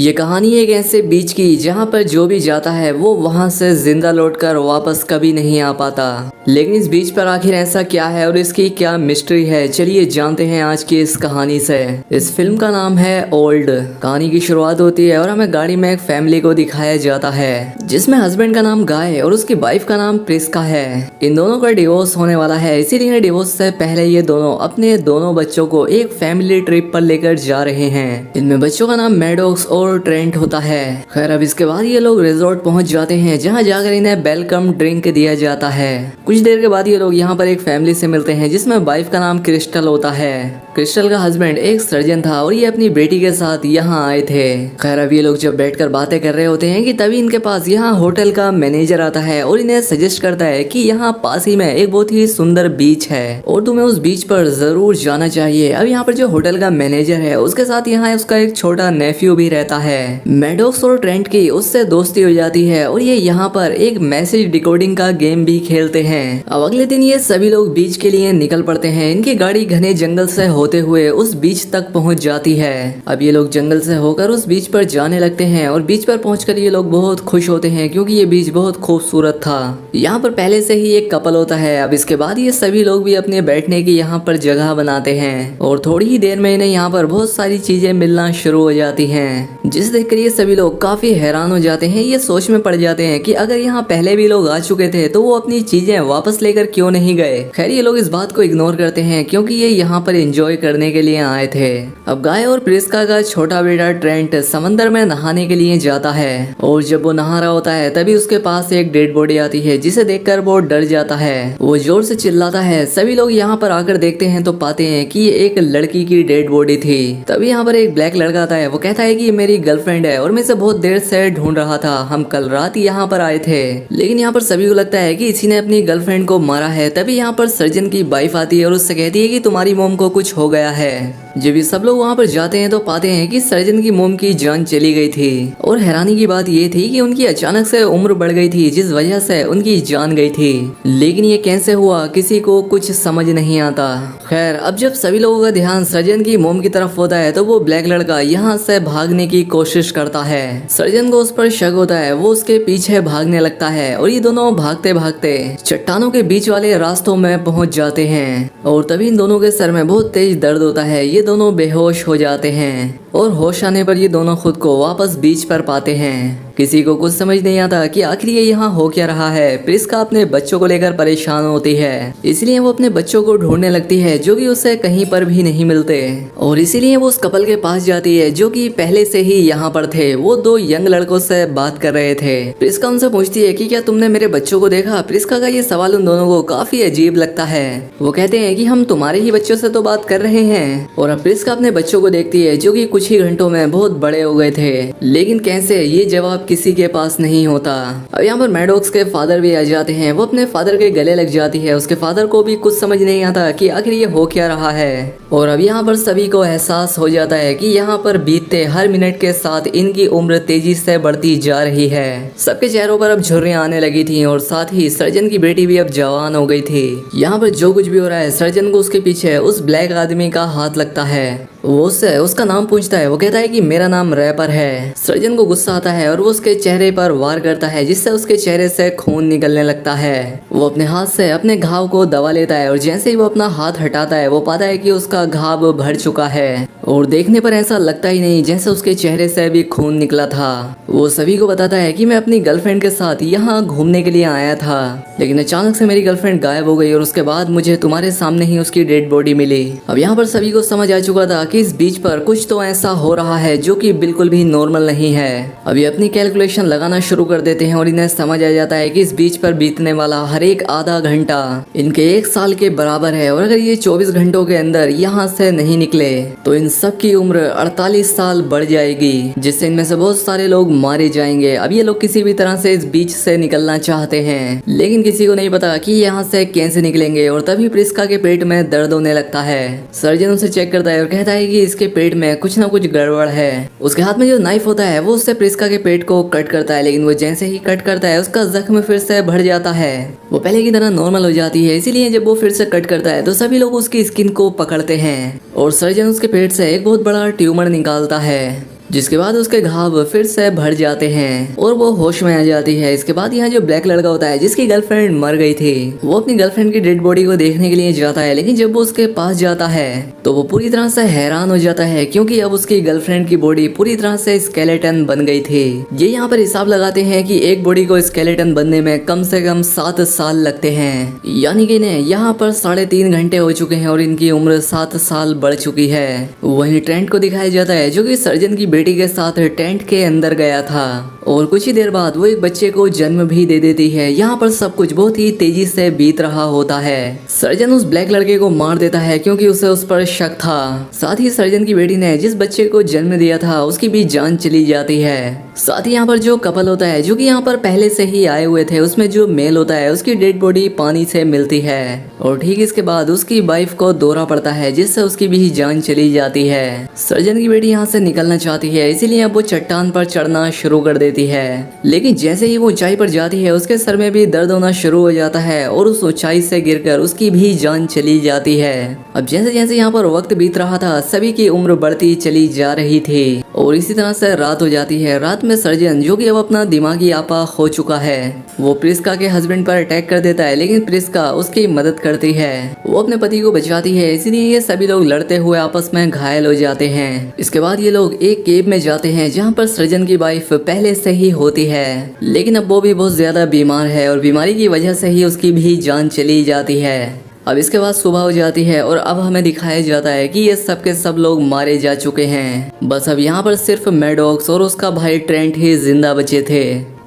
ये कहानी एक ऐसे बीच की जहाँ पर जो भी जाता है वो वहाँ से जिंदा लौटकर वापस कभी नहीं आ पाता। लेकिन इस बीच पर आखिर ऐसा क्या है और इसकी क्या मिस्ट्री है, चलिए जानते हैं आज की इस कहानी से। इस फिल्म का नाम है ओल्ड। कहानी की शुरुआत होती है और हमें गाड़ी में एक फैमिली को दिखाया जाता है जिसमें हस्बैंड का नाम गाय और उसकी वाइफ का नाम प्रिस्का है। इन दोनों का डिवोर्स होने वाला है, इसीलिए डिवोर्स से पहले ये दोनों अपने दोनों बच्चों को एक फैमिली ट्रिप पर लेकर जा रहे हैं। इनमें बच्चों का नाम मैडॉक्स और ट्रेंट होता है। खैर अब इसके बाद ये लोग रिजॉर्ट पहुंच जाते हैं जहां जाकर इन्हें वेलकम ड्रिंक दिया जाता है। कुछ देर के बाद ये लोग यहाँ पर एक फैमिली से मिलते हैं जिसमें वाइफ का नाम क्रिस्टल होता है। क्रिस्टल का हस्बैंड एक सर्जन था और ये अपनी बेटी के साथ यहाँ आए थे। खैर अब ये लोग जब बैठकर बातें कर रहे होते हैं कि तभी इनके पास यहाँ होटल का मैनेजर आता है और इन्हें सजेस्ट करता है कि यहाँ पास ही में एक बहुत ही सुंदर बीच है और तुम्हें उस बीच पर जरूर जाना चाहिए। अब यहाँ पर जो होटल का मैनेजर है उसके साथ यहाँ उसका एक छोटा नेफ्यू भी रहता है। मैडॉक्स और ट्रेंट की उससे दोस्ती हो जाती है और ये यहाँ पर एक मैसेज डिकोडिंग का गेम भी खेलते हैं। अब अगले दिन ये सभी लोग बीच के लिए निकल पड़ते हैं। इनकी गाड़ी घने जंगल से होते हुए उस बीच तक पहुंच जाती है। अब ये लोग जंगल से होकर उस बीच पर जाने लगते हैं और बीच पर पहुंचकर ये लोग बहुत खुश होते हैं क्योंकि ये बीच बहुत खूबसूरत था। यहाँ पर पहले से ही एक कपल होता है। अब इसके बाद ये सभी लोग भी अपने बैठने की यहाँ पर जगह बनाते हैं और थोड़ी ही देर में इन्हें यहाँ पर बहुत सारी चीजें मिलना शुरू हो जाती हैं, जिस देखकर ये सभी लोग काफी हैरान हो जाते हैं। ये सोच में पड़ जाते हैं कि अगर यहाँ पहले भी लोग आ चुके थे तो वो अपनी चीजें वापस लेकर क्यों नहीं गए। खैर ये लोग इस बात को इग्नोर करते हैं क्योंकि ये यहाँ पर एंजॉय करने के लिए आए थे। अब गाय और प्रिस्का का छोटा बेटा ट्रेंट समंदर में नहाने के लिए जाता है और जब वो नहा रहा होता है तभी उसके पास एक डेड बॉडी आती है जिसे देखकर वो डर जाता है। वो जोर से चिल्लाता है। सभी लोग यहाँ पर आकर देखते हैं तो पाते हैं कि ये एक लड़की की डेड बॉडी थी। तभी यहाँ पर एक ब्लैक लड़का आता है। वो कहता है कि ये मेरी गर्लफ्रेंड है और मैं इसे बहुत देर से ढूंढ रहा था। हम कल रात यहाँ पर आए थे। लेकिन यहाँ पर सभी को लगता है कि इसी ने अपनी गर्लफ्रेंड को मारा है। तभी यहाँ पर सर्जन की वाइफ आती है और उससे कहती है कि तुम्हारी मोम को कुछ हो गया है। जब ये सब लोग वहाँ पर जाते हैं तो पाते हैं कि सर्जन की मोम की जान चली गई थी और हैरानी की बात ये थी कि उनकी अचानक से उम्र बढ़ गई थी जिस वजह से उनकी जान गई थी। लेकिन ये कैसे हुआ किसी को कुछ समझ नहीं आता। खैर अब जब सभी लोगों का ध्यान सर्जन की मोम की तरफ होता है तो वो ब्लैक लड़का यहाँ से भागने की कोशिश करता है। सर्जन को उस पर शक होता है। वो उसके पीछे भागने लगता है और ये दोनों भागते भागते चट्टानों के बीच वाले रास्तों में पहुंच जाते हैं और तभी इन दोनों के सर में बहुत तेज दर्द होता है। ये दोनों बेहोश हो जाते हैं और होश आने पर ये दोनों खुद को वापस बीच पर पाते हैं। किसी को कुछ समझ नहीं आता कि आखिर ये यहाँ हो क्या रहा है। प्रिस्का अपने बच्चों को लेकर परेशान होती है, इसलिए वो अपने बच्चों को ढूंढने लगती है जो कि उसे कहीं पर भी नहीं मिलते और इसीलिए वो उस कपल के पास जाती है जो कि पहले से ही यहाँ पर थे। वो दो यंग लड़कों से बात कर रहे थे। प्रिस्का उनसे पूछती है कि क्या तुमने मेरे बच्चों को देखा। प्रिस्का का ये सवाल उन दोनों को काफी अजीब लगता है। वो कहते हैं कि हम तुम्हारे ही बच्चों से तो बात कर रहे हैं। और अब प्रिस्का अपने बच्चों को देखती है जो कि कुछ ही घंटों में बहुत बड़े हो गए थे, लेकिन कैसे ये जवाब किसी के पास नहीं होता। अब यहाँ पर मैडॉक्स के फादर भी आ जाते हैं। वो अपने फादर के गले लग जाती है। उसके फादर को भी कुछ समझ नहीं आता कि आखिर ये हो क्या रहा है। और अब यहाँ पर सभी को एहसास हो जाता है कि यहाँ पर बीतते हर मिनट के साथ इनकी उम्र तेजी से बढ़ती जा रही है। सबके चेहरों पर अब झुर्रियां आने लगी थी और साथ ही सर्जन की बेटी भी अब जवान हो गई थी। यहाँ पर जो कुछ भी हो रहा है सर्जन को उसके पीछे उस ब्लैक आदमी का हाथ लगता है। वो उससे उसका नाम पूछता है। वो कहता है कि मेरा नाम रैपर है। सर्जन को गुस्सा आता है और वो उसके चेहरे पर वार करता है जिससे उसके चेहरे से खून निकलने लगता है। वो अपने हाथ से अपने घाव को दबा लेता है और जैसे ही वो अपना हाथ हटाता है वो पाता है कि उसका घाव भर चुका है और देखने पर ऐसा लगता ही नहीं जैसे उसके चेहरे से भी खून निकला था। वो सभी को बताता है कि मैं अपनी गर्लफ्रेंड के साथ यहाँ घूमने के लिए आया था, लेकिन अचानक से मेरी गर्लफ्रेंड गायब हो गई और उसके बाद मुझे तुम्हारे सामने ही उसकी डेड बॉडी मिली। अब यहाँ पर सभी को समझ आ चुका था कि इस बीच पर कुछ तो ऐसा हो रहा है जो कि बिल्कुल भी नॉर्मल नहीं है। अब ये अपनी कैलकुलेशन लगाना शुरू कर देते हैं और इन्हें समझ आ जाता है कि इस बीच पर बीतने वाला हर एक आधा घंटा इनके 1 साल के बराबर है और अगर ये 24 घंटों के अंदर यहाँ से नहीं निकले तो इन सब की उम्र 48 साल बढ़ जाएगी, जिससे इनमें से बहुत सारे लोग मारे जाएंगे। अब ये लोग किसी भी तरह से इस बीच से निकलना चाहते हैं, लेकिन किसी को नहीं पता कि यहाँ से कैसे निकलेंगे। और तभी प्रिस्का के पेट में दर्द होने लगता है। सर्जन उसे चेक करता है और कहता है कि इसके पेट में कुछ ना कुछ गड़बड़ है। उसके हाथ में जो नाइफ होता है वो उससे प्रिस्का के पेट को कट करता है, लेकिन वो जैसे ही कट करता है उसका जख्म फिर से बढ़ जाता है। वो पहले की तरह नॉर्मल हो जाती है। इसीलिए जब वो फिर से कट करता है तो सभी लोग उसकी स्किन को पकड़ते हैं और सर्जन उसके पेट से एक बहुत बड़ा ट्यूमर निकालता है। जिसके बाद उसके घाव फिर से भर जाते हैं और वो होश में आ जाती है। इसके बाद यहाँ जो ब्लैक लड़का होता है जिसकी गर्लफ्रेंड मर गई थी, वो अपनी गर्लफ्रेंड की डेड बॉडी को देखने के लिए जाता है, लेकिन जब वो उसके पास जाता है तो वो पूरी तरह से हैरान हो जाता है क्योंकि अब उसकी गर्लफ्रेंड की बॉडी पूरी तरह से स्केलेटन बन गई थी। ये यहाँ पर हिसाब लगाते हैं कि एक बॉडी को स्केलेटन बनने में कम से कम 7 साल लगते हैं, यानी कि इन्हें यहाँ पर 3.5 घंटे हो चुके हैं और इनकी उम्र 7 साल बढ़ चुकी है। वहीं ट्रेंट को दिखाया जाता है जो कि सर्जन की बेटी के साथ टेंट के अंदर गया था और कुछ ही देर बाद वो एक बच्चे को जन्म भी दे देती है। यहाँ पर सब कुछ बहुत ही तेजी से बीत रहा होता है। सर्जन उस ब्लैक लड़के को मार देता है क्योंकि उसे उस पर शक था। साथ ही सर्जन की बेटी ने जिस बच्चे को जन्म दिया था उसकी भी जान चली जाती है। साथ ही यहाँ पर जो कपल होता है जो कि यहाँ पर पहले से ही आए हुए थे, उसमें जो मेल होता है उसकी डेड बॉडी पानी से मिलती है और ठीक इसके बाद उसकी वाइफ को दौरा पड़ता है जिससे उसकी भी जान चली जाती है। सर्जन की बेटी यहाँ से निकलना चाहती है, इसीलिए अब वो चट्टान पर चढ़ना शुरू कर देती है, लेकिन जैसे ही वो ऊंचाई पर जाती है उसके सर में भी दर्द होना शुरू हो जाता है और उस ऊंचाई से गिरकर उसकी भी जान चली जाती है। अब जैसे जैसे यहाँ पर वक्त बीत रहा था सभी की उम्र बढ़ती चली जा रही थी और इसी तरह से रात हो जाती है। रात में सर्जन जो कि अब अपना दिमागी आपा हो चुका है, वो प्रिस्का के हस्बैंड पर अटैक कर देता है, लेकिन प्रिस्का उसकी मदद करती है, वो अपने पति को बचाती है, इसीलिए ये सभी लोग लड़ते हुए आपस में घायल हो जाते हैं। इसके बाद ये लोग एक केव में जाते हैं जहाँ पर सर्जन की वाइफ पहले से ही होती है, लेकिन अब वो भी बहुत ज्यादा बीमार है और बीमारी की वजह से ही उसकी भी जान चली जाती है। अब इसके बाद सुबह हो जाती है और अब हमें दिखाया जाता है कि ये सब के सब लोग मारे जा चुके हैं। बस अब यहाँ पर सिर्फ मैडॉक्स और उसका भाई ट्रेंट ही जिंदा बचे थे।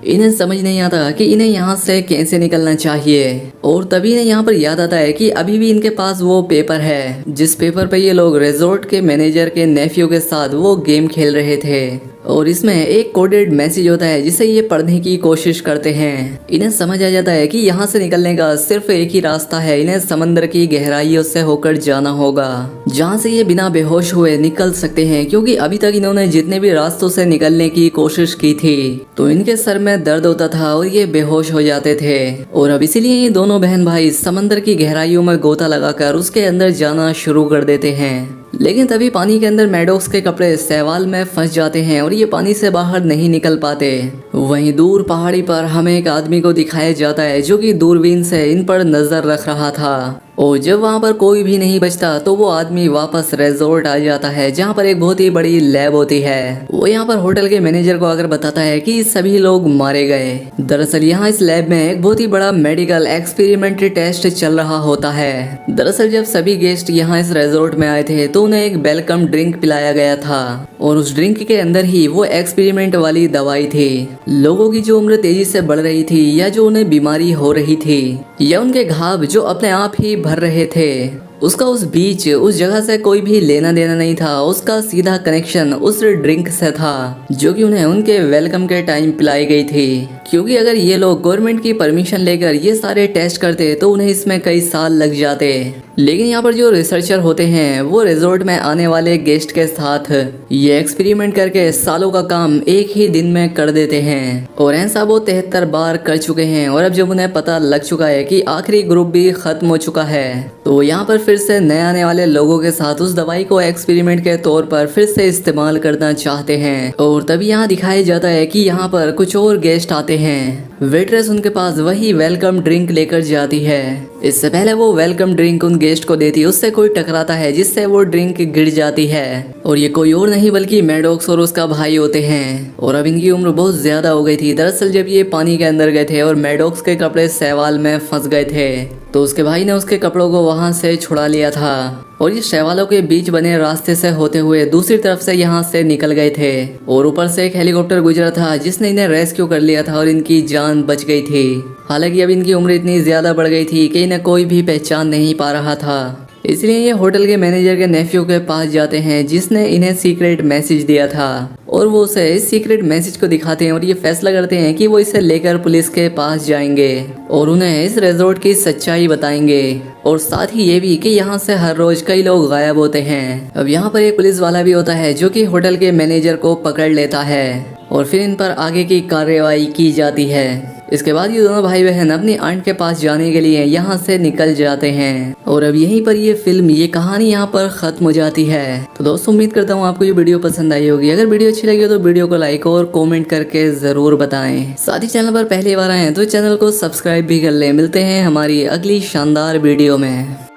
इन्हें समझ नहीं आता कि इन्हें यहाँ से कैसे निकलना चाहिए और तभी इन्हें यहाँ पर याद आता है कि अभी भी इनके पास वो पेपर है जिस पेपर पे ये लोग रिजॉर्ट के मैनेजर के नेफ्यू के साथ वो गेम खेल रहे थे और इसमें एक कोडेड मैसेज होता है जिसे ये पढ़ने की कोशिश करते हैं। इन्हें समझ आ जाता है कि यहाँ से निकलने का सिर्फ एक ही रास्ता है, इन्हें समंदर की गहराइयों से होकर जाना होगा जहाँ से ये बिना बेहोश हुए निकल सकते हैं, क्योंकि अभी तक इन्होंने जितने भी रास्तों से निकलने की कोशिश की थी तो इनके सर में दर्द होता था और ये बेहोश हो जाते थे और अब इसीलिए ये दोनों बहन भाई समंदर की गहराइयों में गोता लगाकर उसके अंदर जाना शुरू कर देते हैं। लेकिन तभी पानी के अंदर मैडॉक्स के कपड़े शैवाल में फंस जाते हैं और ये पानी से बाहर नहीं निकल पाते। वहीं दूर पहाड़ी पर हमें एक आदमी को दिखाया जाता है जो कि दूरबीन से इन पर नजर रख रहा था और जब वहाँ पर कोई भी नहीं बचता तो वो आदमी वापस रिजॉर्ट आ जाता है जहाँ पर एक बहुत ही बड़ी लैब होती है। वो यहाँ पर होटल के मैनेजर को आकर बताता है कि सभी लोग मारे गए। दरअसल यहाँ इस लैब में एक बहुत ही बड़ा मेडिकल एक्सपेरिमेंटरी टेस्ट चल रहा होता है। दरअसल जब सभी गेस्ट यहाँ इस रिजॉर्ट में आए थे तो उन्हें एक वेलकम ड्रिंक पिलाया गया था और उस ड्रिंक के अंदर ही वो एक्सपेरिमेंट वाली दवाई थी। लोगों की जो उम्र तेजी से बढ़ रही थी या जो उन्हें बीमारी हो रही थी या उनके घाव जो अपने आप ही भर रहे थे, उसका उस बीच उस जगह से कोई भी लेना देना नहीं था। उसका सीधा कनेक्शन उस ड्रिंक से था जो कि उन्हें उनके वेलकम के टाइम पिलाई गई थी, क्योंकि अगर ये लोग गवर्नमेंट की परमिशन लेकर ये सारे टेस्ट करते तो उन्हें इसमें कई साल लग जाते। लेकिन यहाँ पर जो रिसर्चर होते हैं वो रिजॉर्ट में आने वाले गेस्ट के साथ ये एक्सपेरिमेंट करके सालों का काम एक ही दिन में कर देते हैं और ऐसा वो 73 बार कर चुके हैं। और अब जब उन्हें पता लग चुका है कि आखिरी ग्रुप भी खत्म हो चुका है तो यहाँ पर फिर से नए आने वाले लोगों के साथ उस दवाई को एक्सपेरिमेंट के तौर पर फिर से इस्तेमाल करना चाहते हैं। और तभी यहाँ दिखाया जाता है कि यहाँ पर कुछ और गेस्ट आते हैं। वेट्रेस उनके पास वही वेलकम ड्रिंक लेकर जाती है। इससे पहले वो वेलकम ड्रिंक उन गेस्ट को देती, उससे कोई टकराता है जिससे वो ड्रिंक गिर जाती है और ये कोई और नहीं बल्कि मैडॉक्स और उसका भाई होते हैं। और अब इनकी उम्र बहुत ज्यादा हो गई थी। दरअसल जब ये पानी के अंदर गए थे और मैडॉक्स के कपड़े शैवाल में फंस गए थे तो उसके भाई ने उसके कपड़ों को वहां से छुड़ा लिया था और ये शैवालों के बीच बने रास्ते से होते हुए दूसरी तरफ से यहाँ से निकल गए थे और ऊपर से एक हेलीकॉप्टर गुजरा था जिसने इन्हें रेस्क्यू कर लिया था और इनकी जान बच गई थी। हालांकि अब इनकी उम्र इतनी ज्यादा बढ़ गई थी कि इन्हें कोई भी पहचान नहीं पा रहा था। इसलिए ये होटल के मैनेजर के नेफ्यू के पास जाते हैं जिसने इन्हें सीक्रेट मैसेज दिया था और वो उसे इस सीक्रेट मैसेज को दिखाते हैं और ये फैसला करते हैं कि वो इसे लेकर पुलिस के पास जाएंगे और उन्हें इस रिजॉर्ट की सच्चाई बताएंगे और साथ ही ये भी कि यहाँ से हर रोज कई लोग गायब होते हैं। अब यहाँ पर एक पुलिस वाला भी होता है जो कि होटल के मैनेजर को पकड़ लेता है और फिर इन पर आगे की कार्रवाई की जाती है। इसके बाद ये दोनों भाई बहन अपनी आंट के पास जाने के लिए यहाँ से निकल जाते हैं और अब यहीं पर ये फिल्म, ये कहानी यहाँ पर खत्म हो जाती है। तो दोस्तों उम्मीद करता हूँ आपको ये वीडियो पसंद आई होगी। अगर वीडियो अच्छी लगी हो तो वीडियो को लाइक और कमेंट करके जरूर बताएं। साथ ही चैनल पर पहली बार आए हैं तो चैनल को सब्सक्राइब भी कर लें। मिलते हैं हमारी अगली शानदार वीडियो में।